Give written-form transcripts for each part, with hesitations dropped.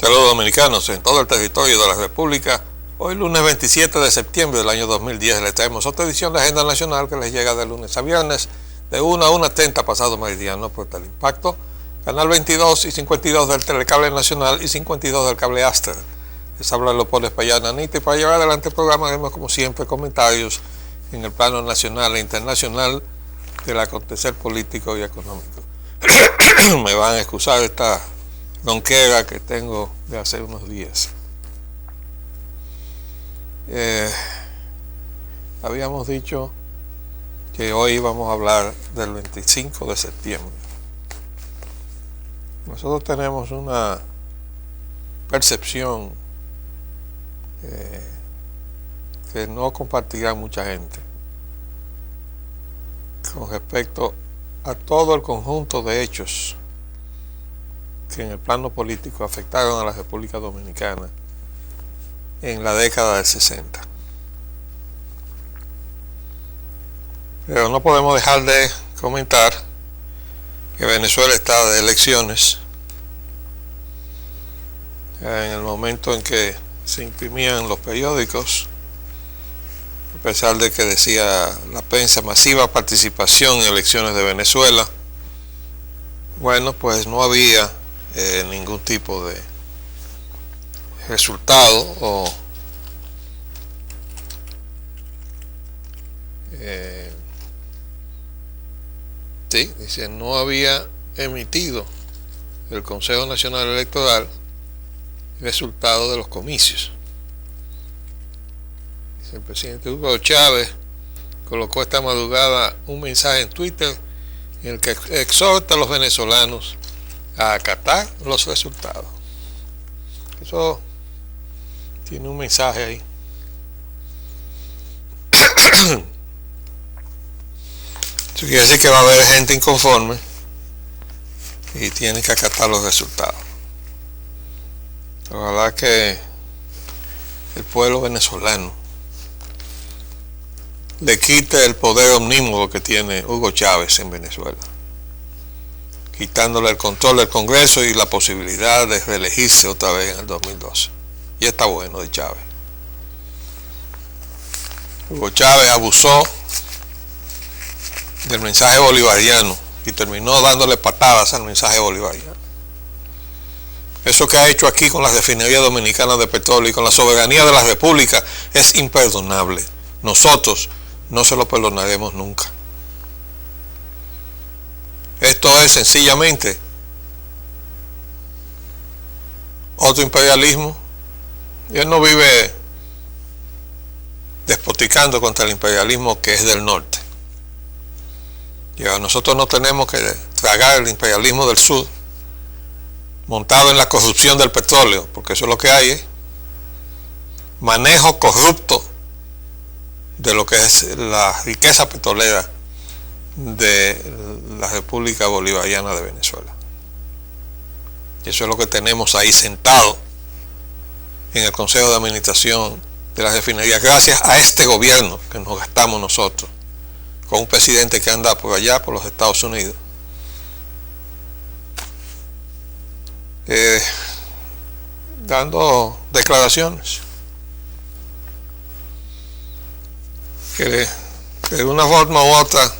Saludos dominicanos en todo el territorio de la República. Hoy lunes 27 de septiembre del año 2010 les traemos otra edición de Agenda Nacional que les llega de lunes a viernes de 1 a 1:30 pasado meridiano por Impacto, canal 22 y 52 del Telecable Nacional y 52 del Cable Aster. Les habla Leopoldo Espaillat Nanita y para llevar adelante el programa haremos como siempre comentarios en el plano nacional e internacional del acontecer político y económico. Me van a excusar esta ronquera que tengo de hace unos días. Habíamos dicho que hoy íbamos a hablar del 25 de septiembre. Nosotros tenemos una percepción que no compartirá mucha gente con respecto a todo el conjunto de hechos que en el plano político afectaron a la República Dominicana en la década del 60. Pero no podemos dejar de comentar que Venezuela está de elecciones. En el momento en que se imprimían los periódicos, a pesar de que decía la prensa masiva participación en elecciones de Venezuela, bueno, pues no había ningún tipo de resultado o dice, no había emitido el Consejo Nacional Electoral resultado de los comicios. Dice, el presidente Hugo Chávez colocó esta madrugada un mensaje en Twitter en el que exhorta a los venezolanos a acatar los resultados. Eso tiene un mensaje ahí. Eso quiere decir que va a haber gente inconforme y tienen que acatar los resultados. Ojalá que el pueblo venezolano le quite el poder omnímodo que tiene Hugo Chávez en Venezuela, quitándole el control del Congreso y la posibilidad de reelegirse otra vez en el 2012. Y está bueno de Chávez. Hugo Chávez abusó del mensaje bolivariano y terminó dándole patadas al mensaje bolivariano. Eso que ha hecho aquí con las refinerías dominicanas de petróleo y con la soberanía de la República es imperdonable. Nosotros no se lo perdonaremos nunca. Esto es sencillamente otro imperialismo. Y él no vive despoticando contra el imperialismo que es del norte. Y nosotros no tenemos que tragar el imperialismo del sur montado en la corrupción del petróleo, porque eso es lo que hay, manejo corrupto de lo que es la riqueza petrolera de la República Bolivariana de Venezuela. Y eso es lo que tenemos ahí sentado en el Consejo de Administración de la refinería, gracias a este gobierno que nos gastamos nosotros, con un presidente que anda por allá, por los Estados Unidos, dando declaraciones que de una forma u otra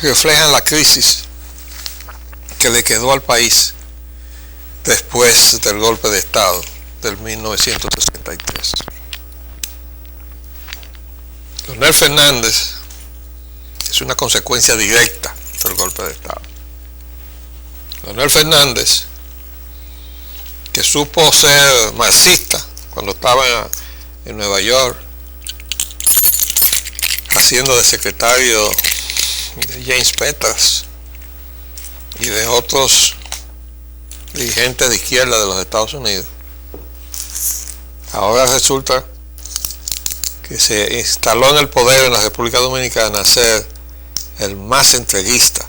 reflejan la crisis que le quedó al país después del golpe de Estado del 1963. Leonel Fernández es una consecuencia directa del golpe de Estado. Leonel Fernández, que supo ser marxista cuando estaba en Nueva York, haciendo de secretario de James Peters y de otros dirigentes de izquierda de los Estados Unidos, ahora resulta que se instaló en el poder en la República Dominicana a ser el más entreguista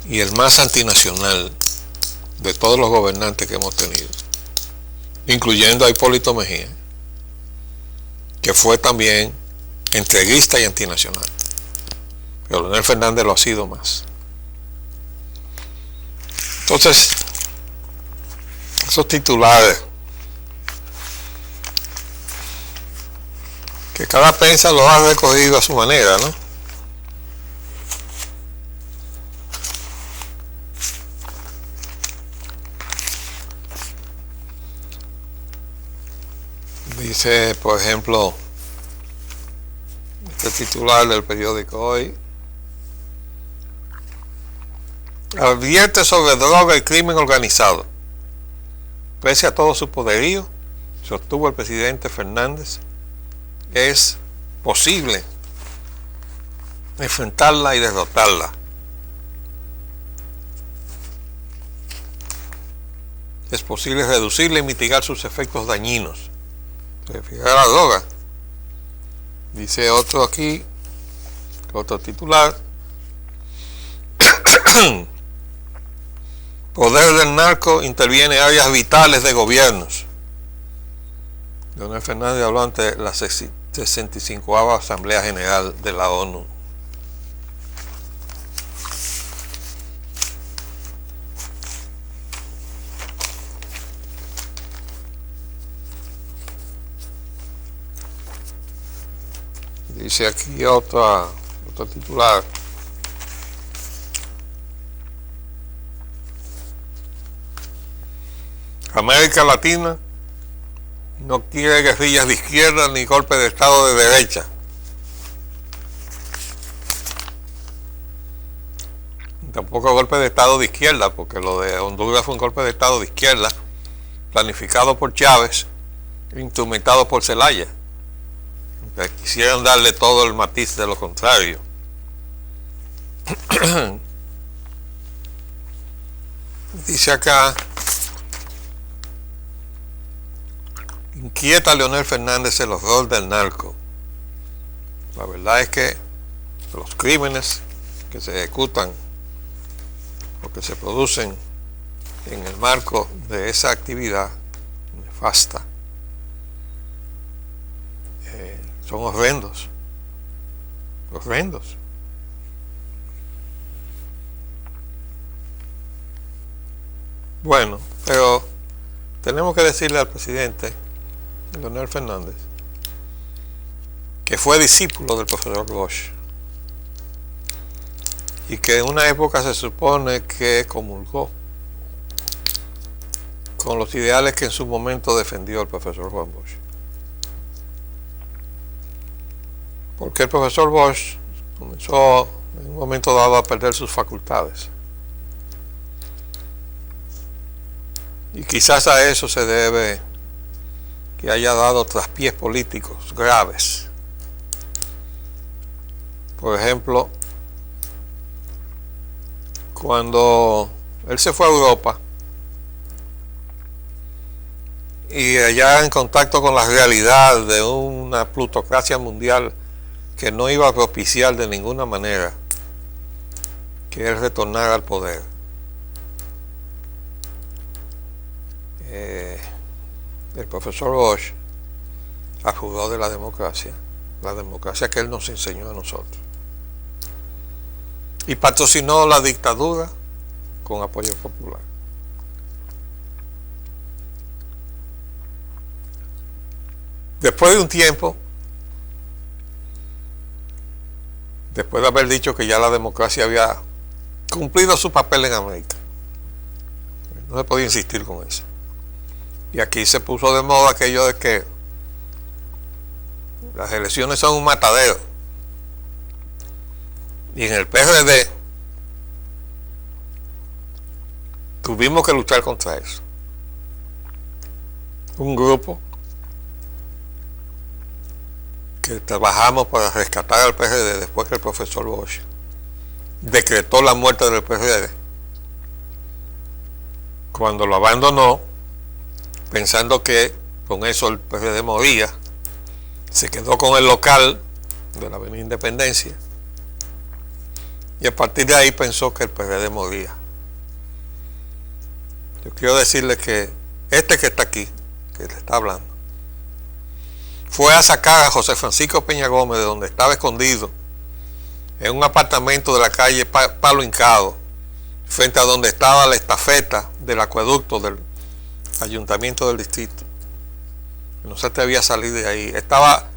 y el más antinacional de todos los gobernantes que hemos tenido, incluyendo a Hipólito Mejía, que fue también entreguista y antinacional. pero Leonel Fernández lo ha sido más. Entonces, esos titulares que cada prensa lo ha recogido a su manera, ¿no? Dice, por ejemplo, este titular del periódico Hoy: advierte sobre droga y crimen organizado. Pese a todo su poderío, sostuvo el presidente Fernández, es posible enfrentarla y derrotarla. Es posible reducirla y mitigar sus efectos dañinos. Se refiere a la droga. Dice otro aquí, otro titular: poder del narco interviene en áreas vitales de gobiernos. Leonel Fernández habló ante la 65ª Asamblea General de la ONU. Dice aquí otro titular: América Latina no quiere guerrillas de izquierda ni golpe de Estado de derecha. Tampoco golpe de Estado de izquierda, porque lo de Honduras fue un golpe de Estado de izquierda, planificado por Chávez, instrumentado por Zelaya. Quisieran darle todo el matiz de lo contrario. Dice acá: inquieta a Leonel Fernández el horror del narco. La verdad es que los crímenes que se ejecutan o que se producen en el marco de esa actividad nefasta son horrendos. Horrendos. Bueno, pero tenemos que decirle al presidente Leonel Fernández que fue discípulo del profesor Bosch y que en una época se supone que comulgó con los ideales que en su momento defendió el profesor Juan Bosch. Porque el profesor Bosch comenzó en un momento dado a perder sus facultades. Y quizás a eso se debe que haya dado traspiés políticos graves. Por ejemplo, cuando él se fue a Europa y allá en contacto con la realidad de una plutocracia mundial que no iba a propiciar de ninguna manera que él retornara al poder, el profesor Bosch abjuró de la democracia que él nos enseñó a nosotros, y patrocinó la dictadura con apoyo popular. Después de un tiempo, después de haber dicho que ya la democracia había cumplido su papel en América, no se podía insistir con eso. Y aquí se puso de moda aquello de que las elecciones son un matadero. Y en el PRD tuvimos que luchar contra eso. Un grupo que trabajamos para rescatar al PRD después que el profesor Bosch decretó la muerte del PRD, cuando lo abandonó pensando que con eso el PRD moría. Se quedó con el local de la Avenida Independencia y a partir de ahí pensó que el PRD moría. Yo quiero decirle que este que está aquí, que le está hablando, fue a sacar a José Francisco Peña Gómez de donde estaba escondido en un apartamento de la calle Palo Hincado, frente a donde estaba la estafeta del acueducto del ayuntamiento del distrito. No se atrevía a salir de ahí. Estaba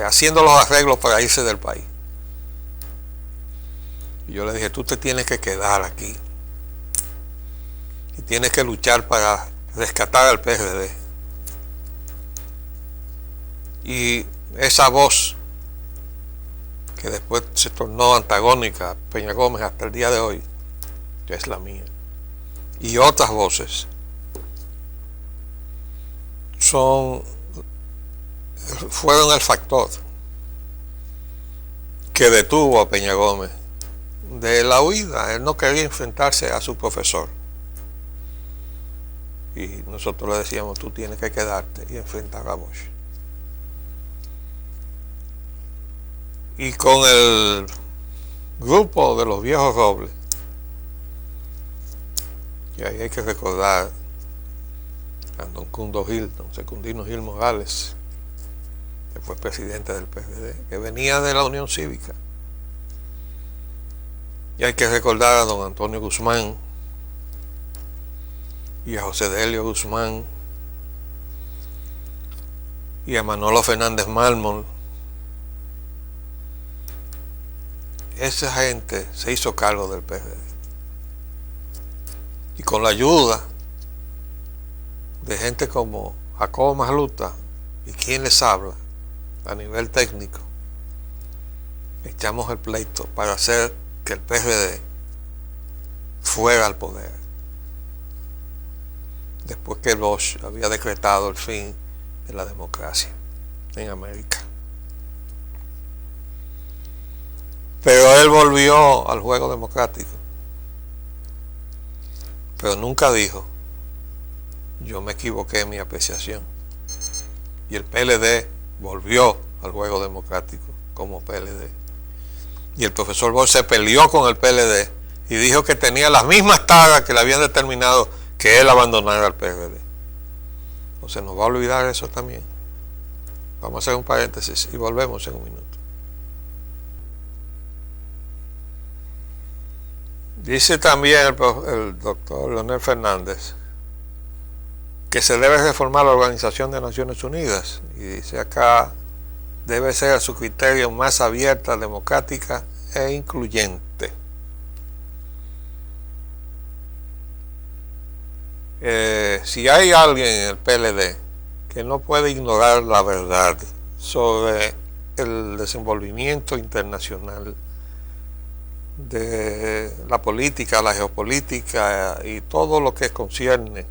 haciendo los arreglos para irse del país. Y yo le dije, tú te tienes que quedar aquí. Y tienes que luchar para rescatar al PRD. Y esa voz, que después se tornó antagónica a Peña Gómez hasta el día de hoy, que es la mía, y otras voces, fueron el factor que detuvo a Peña Gómez de la huida. Él no quería enfrentarse a su profesor. Y nosotros le decíamos, tú tienes que quedarte y enfrentar a Bosch. Y con el grupo de los viejos Robles, y ahí hay que recordar a don Cundo Gil, don Secundino Gil Morales, que fue presidente del PRD, que venía de la Unión Cívica. Y hay que recordar a don Antonio Guzmán y a José Delio Guzmán y a Manolo Fernández Mármol. Esa gente se hizo cargo del PRD. Y con la ayuda de gente como Jacobo Masluta y quien les habla a nivel técnico, echamos el pleito para hacer que el PRD fuera al poder, después que Bosch había decretado el fin de la democracia en América. Pero él volvió al juego democrático, pero nunca dijo, yo me equivoqué en mi apreciación. Y el PLD volvió al juego democrático como PLD. Y el profesor Bosch se peleó con el PLD y dijo que tenía las mismas taras que le habían determinado que él abandonara al PRD. O se nos va a olvidar eso también. Vamos a hacer un paréntesis y volvemos en un minuto. Dice también el doctor Leonel Fernández que se debe reformar la Organización de Naciones Unidas, y dice acá, debe ser a su criterio más abierta, democrática e incluyente. Si hay alguien en el PLD que no puede ignorar la verdad sobre el desenvolvimiento internacional de la política, la geopolítica y todo lo que concierne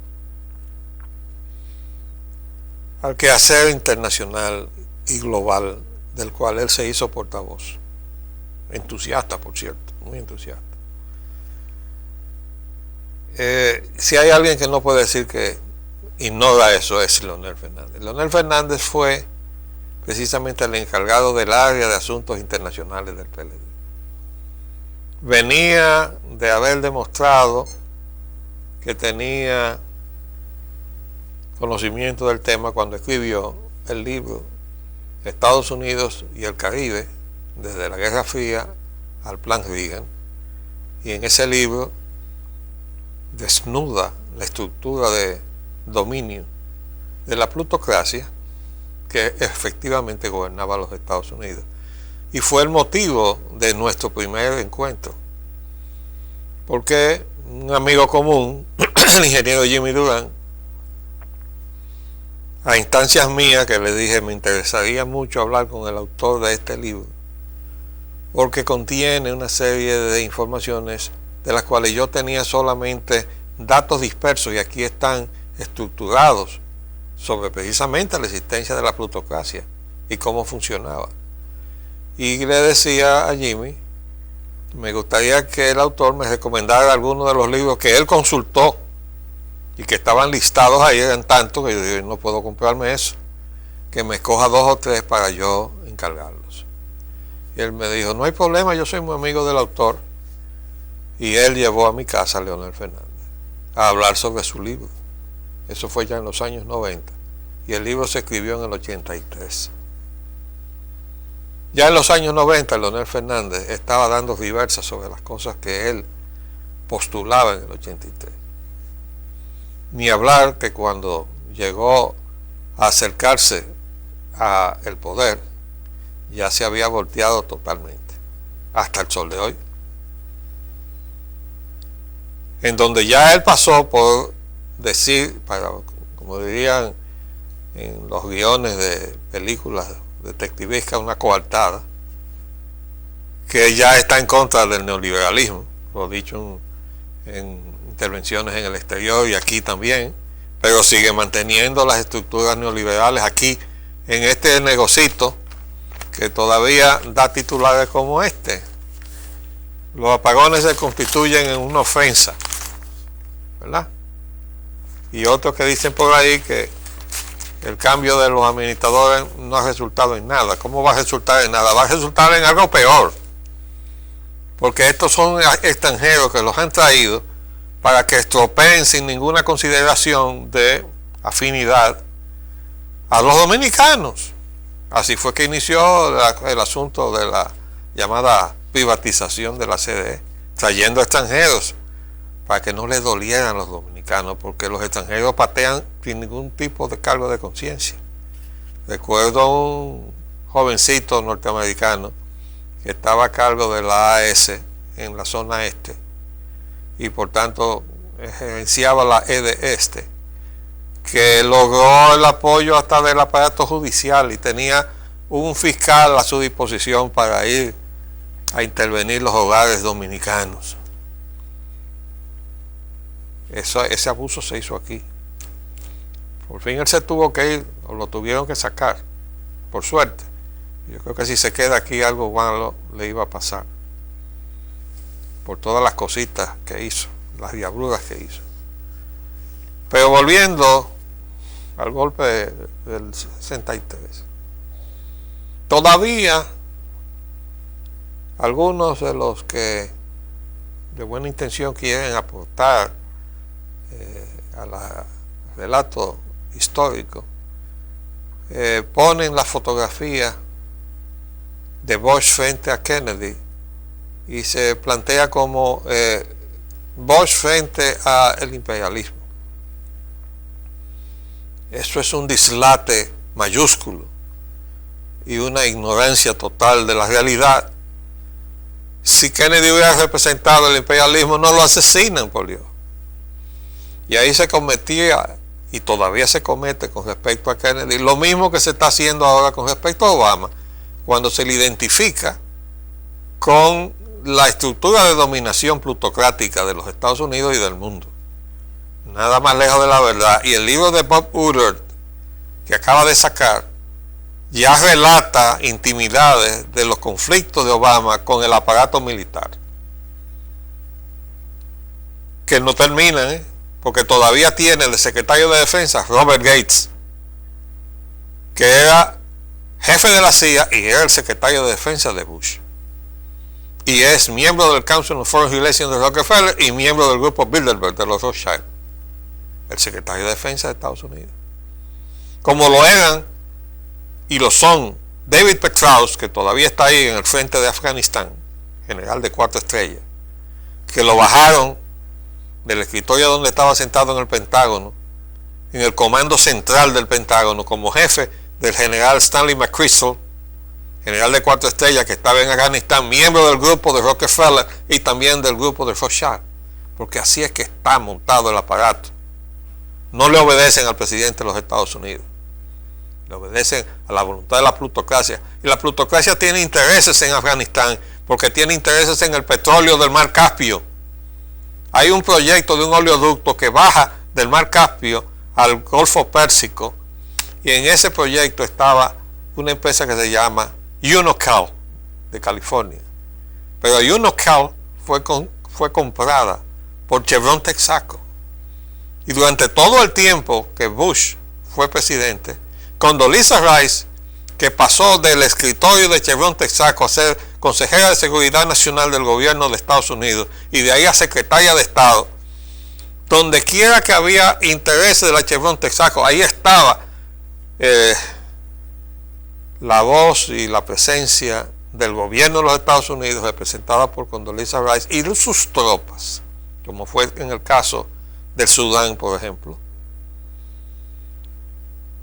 al quehacer internacional y global del cual él se hizo portavoz. Entusiasta, por cierto, muy entusiasta. Si hay alguien que no puede decir que ignora eso, es Leonel Fernández. Leonel Fernández fue precisamente el encargado del área de asuntos internacionales del PLD. Venía de haber demostrado que tenía conocimiento del tema cuando escribió el libro Estados Unidos y el Caribe, desde la Guerra Fría al Plan Reagan, y en ese libro desnuda la estructura de dominio de la plutocracia que efectivamente gobernaba los Estados Unidos, y fue el motivo de nuestro primer encuentro, porque un amigo común, el ingeniero Jimmy Durán, a instancias mías que le dije me interesaría mucho hablar con el autor de este libro, porque contiene una serie de informaciones de las cuales yo tenía solamente datos dispersos, y aquí están estructurados sobre precisamente la existencia de la plutocracia y cómo funcionaba. Y le decía a Jimmy, me gustaría que el autor me recomendara algunos de los libros que él consultó y que estaban listados ahí, eran tantos que yo no puedo comprarme eso, que me escoja 2 o 3 para yo encargarlos. Y él me dijo, no hay problema, yo soy muy amigo del autor. Y él llevó a mi casa a Leonel Fernández a hablar sobre su libro. Eso fue ya en los años 90. Y el libro se escribió en el 83. Ya en los años 90, Leonel Fernández estaba dando diversas sobre las cosas que él postulaba en el 83. Ni hablar que cuando llegó a acercarse al poder, ya se había volteado totalmente, hasta el sol de hoy, en donde ya él pasó por decir, como dirían en los guiones de películas detectivescas, una coartada, que ya está en contra del neoliberalismo, lo dicho en intervenciones en el exterior y aquí también, pero sigue manteniendo las estructuras neoliberales aquí en este negocito que todavía da titulares como este. Los apagones se constituyen en una ofensa, ¿verdad? Y otros que dicen por ahí que el cambio de los administradores no ha resultado en nada. ¿Cómo va a resultar en nada? Va a resultar en algo peor, porque estos son extranjeros que los han traído para que estropeen sin ninguna consideración de afinidad a los dominicanos. Así fue que inició el asunto de la llamada privatización de la CDE, trayendo extranjeros para que no les dolieran los dominicanos, porque los extranjeros patean sin ningún tipo de cargo de conciencia. Recuerdo a un jovencito norteamericano que estaba a cargo de la AS en la zona este y por tanto gerenciaba la E de este, que logró el apoyo hasta del aparato judicial y tenía un fiscal a su disposición para ir a intervenir los hogares dominicanos. Ese abuso se hizo aquí. Por fin él se tuvo que ir, o lo tuvieron que sacar, por suerte. Yo creo que si se queda aquí algo malo le iba a pasar, por todas las cositas que hizo, las diabluras que hizo. Pero volviendo al golpe del 63, todavía algunos de los que de buena intención quieren aportar al relato histórico ponen la fotografía de Bush frente a Kennedy y se plantea como Bush frente al imperialismo. Eso es un dislate mayúsculo y una ignorancia total de la realidad. Si Kennedy hubiera representado el imperialismo, no lo asesinan, por Dios. Y ahí se cometía, y todavía se comete con respecto a Kennedy, lo mismo que se está haciendo ahora con respecto a Obama, cuando se le identifica con la estructura de dominación plutocrática de los Estados Unidos y del mundo. Nada más lejos de la verdad. Y el libro de Bob Woodward, que acaba de sacar, ya relata intimidades de los conflictos de Obama con el aparato militar, que no terminan, porque todavía tiene el secretario de Defensa, Robert Gates, que era jefe de la CIA y era el secretario de Defensa de Bush, y es miembro del Council of Foreign Relations de Rockefeller y miembro del grupo Bilderberg de los Rothschild, el secretario de Defensa de Estados Unidos. Como lo eran y lo son David Petraeus, que todavía está ahí en el frente de Afganistán, general de 4 estrellas, que lo bajaron del escritorio donde estaba sentado en el Pentágono, en el comando central del Pentágono, como jefe del general Stanley McChrystal, general de 4 estrellas que estaba en Afganistán, miembro del grupo de Rockefeller y también del grupo de Rothschild, porque así es que está montado el aparato. No le obedecen al presidente de los Estados Unidos, le obedecen a la voluntad de la plutocracia, y la plutocracia tiene intereses en Afganistán, porque tiene intereses en el petróleo del mar Caspio. Hay un proyecto de un oleoducto que baja del mar Caspio al Golfo Pérsico, y en ese proyecto estaba una empresa que se llama Unocal de California, pero Unocal fue comprada por Chevron Texaco, y durante todo el tiempo que Bush fue presidente, Condoleezza Rice, que pasó del escritorio de Chevron Texaco a ser consejera de Seguridad Nacional del gobierno de Estados Unidos y de ahí a secretaria de Estado, donde quiera que había intereses de la Chevron Texaco, ahí estaba la voz y la presencia del gobierno de los Estados Unidos, representada por Condoleezza Rice y de sus tropas, como fue en el caso del Sudán, por ejemplo,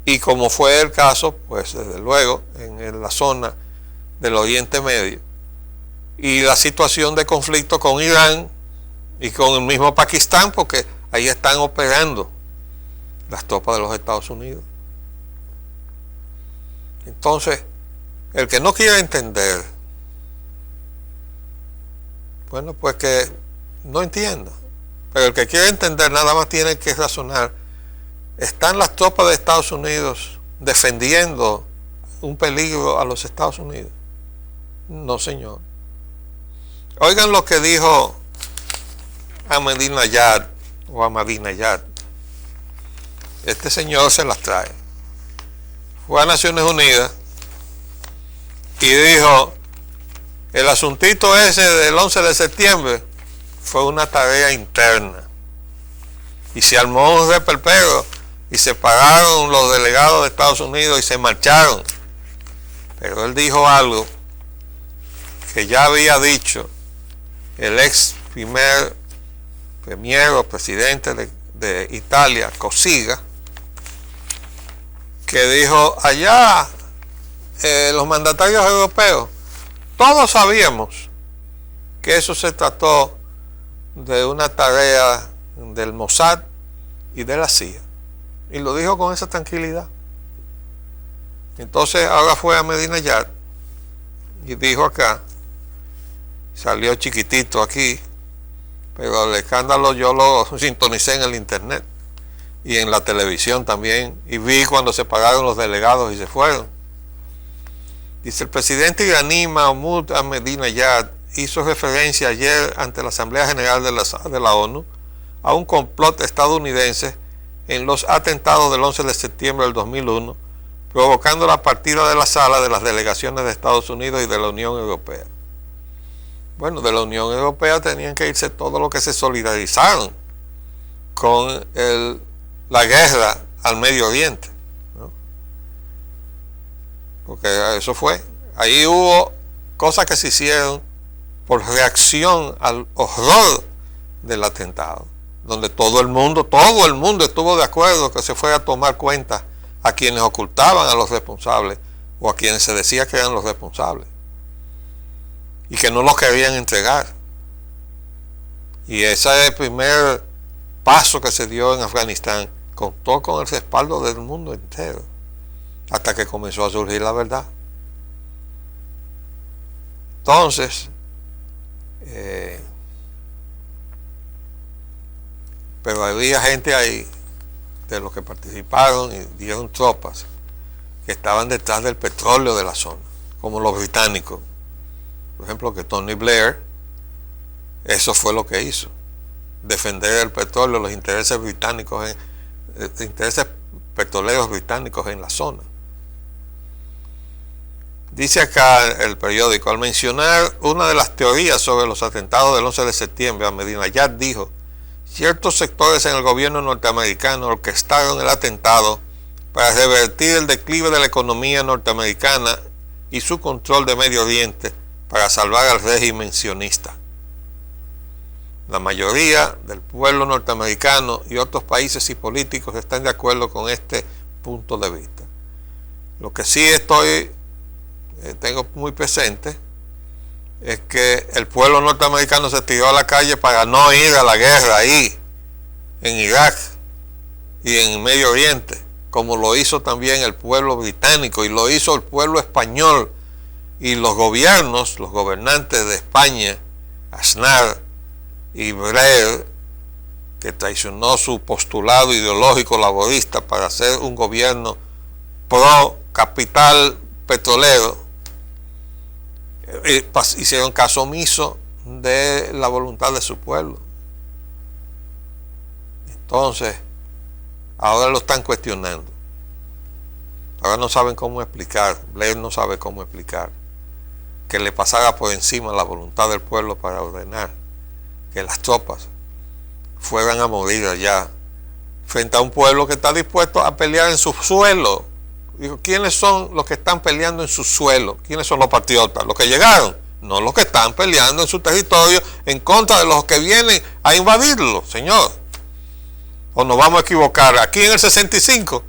y como fue el caso, pues desde luego, en la zona del Oriente Medio, y la situación de conflicto con Irán y con el mismo Pakistán, porque ahí están operando las tropas de los Estados Unidos. Entonces, el que no quiera entender, bueno, pues que no entienda. Pero el que quiera entender nada más tiene que razonar. ¿Están las tropas de Estados Unidos defendiendo un peligro a los Estados Unidos? No, señor. Oigan lo que dijo Ahmadinejad o Ahmadinejad. Este señor se las trae. Fue a Naciones Unidas y dijo: el asuntito ese del 11 de septiembre fue una tarea interna. Y se armó un reperpero y se pararon los delegados de Estados Unidos y se marcharon. Pero él dijo algo que ya había dicho el ex premier o presidente de Italia, Cossiga, que dijo: allá los mandatarios europeos, todos sabíamos que eso se trató de una tarea del Mossad y de la CIA. Y lo dijo con esa tranquilidad. Entonces ahora fue a Ahmadinejad y dijo acá, salió chiquitito aquí, pero el escándalo yo lo sintonicé en el internet y en la televisión también, y vi cuando se pagaron los delegados y se fueron. Dice: el presidente iraní Mahmoud Ahmadinejad hizo referencia ayer ante la Asamblea General de la ONU a un complot estadounidense en los atentados del 11 de septiembre del 2001, provocando la partida de la sala de las delegaciones de Estados Unidos y de la Unión Europea. Bueno, de la Unión Europea tenían que irse todos los que se solidarizaron con la guerra al Medio Oriente, ¿no? Porque eso fue. Ahí hubo cosas que se hicieron por reacción al horror del atentado, donde todo el mundo estuvo de acuerdo que se fuera a tomar cuenta a quienes ocultaban a los responsables o a quienes se decía que eran los responsables y que no los querían entregar. Y ese es el primer paso que se dio en Afganistán, contó con el respaldo del mundo entero, hasta que comenzó a surgir la verdad. Entonces, pero había gente ahí, de los que participaron y dieron tropas, que estaban detrás del petróleo de la zona, como los británicos. Por ejemplo, que Tony Blair, eso fue lo que hizo, defender el petróleo, los intereses británicos, intereses petroleros británicos en la zona. Dice acá el periódico: al mencionar una de las teorías sobre los atentados del 11 de septiembre, Ahmadinejad dijo: ciertos sectores en el gobierno norteamericano orquestaron el atentado para revertir el declive de la economía norteamericana y su control de Medio Oriente para salvar al régimen sionista. La mayoría del pueblo norteamericano y otros países y políticos están de acuerdo con este punto de vista. Lo que sí tengo muy presente es que el pueblo norteamericano se tiró a la calle para no ir a la guerra ahí, en Irak y en Medio Oriente, como lo hizo también el pueblo británico y lo hizo el pueblo español y los gobernantes de España, Aznar y Blair, que traicionó su postulado ideológico laborista para hacer un gobierno pro capital petrolero, hicieron caso omiso de la voluntad de su pueblo. Entonces, ahora lo están cuestionando. Ahora no saben cómo explicar, Blair no sabe cómo explicar que le pasara por encima la voluntad del pueblo para ordenar que las tropas fueran a morir allá frente a un pueblo que está dispuesto a pelear en su suelo Dijo, ¿quiénes son los que están peleando en su suelo? ¿Quiénes son los patriotas? Los que llegaron, no los que están peleando en su territorio en contra de los que vienen a invadirlo, señor. O nos vamos a equivocar. Aquí en el 65,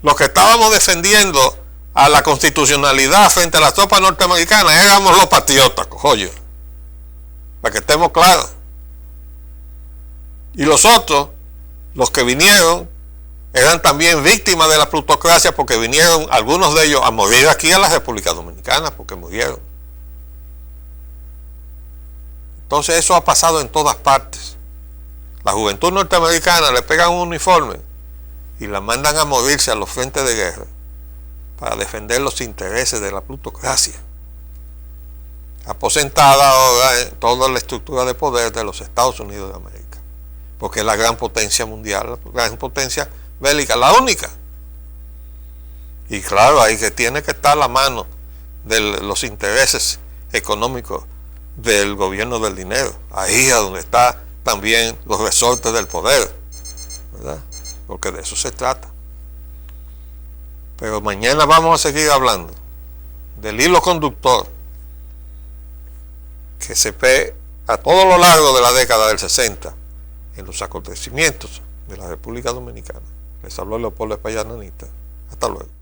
los que estábamos defendiendo a la constitucionalidad frente a las tropas norteamericanas éramos los patriotas, cojoyo, para que estemos claros. Y los otros, los que vinieron, eran también víctimas de la plutocracia porque vinieron algunos de ellos a morir aquí a la República Dominicana, porque murieron. Entonces eso ha pasado en todas partes. La juventud norteamericana le pegan un uniforme y la mandan a morirse a los frentes de guerra para defender los intereses de la plutocracia, aposentada ahora en toda la estructura de poder de los Estados Unidos de América, porque es la gran potencia mundial, la gran potencia bélica, la única. Y claro, ahí que tiene que estar la mano de los intereses económicos del gobierno del dinero, ahí es donde está también los resortes del poder, ¿verdad? Porque de eso se trata. Pero mañana vamos a seguir hablando del hilo conductor que se ve a todo lo largo de la década del 60 en los acontecimientos de la República Dominicana. Les habló Leopoldo Espaillat Nanita. Hasta luego.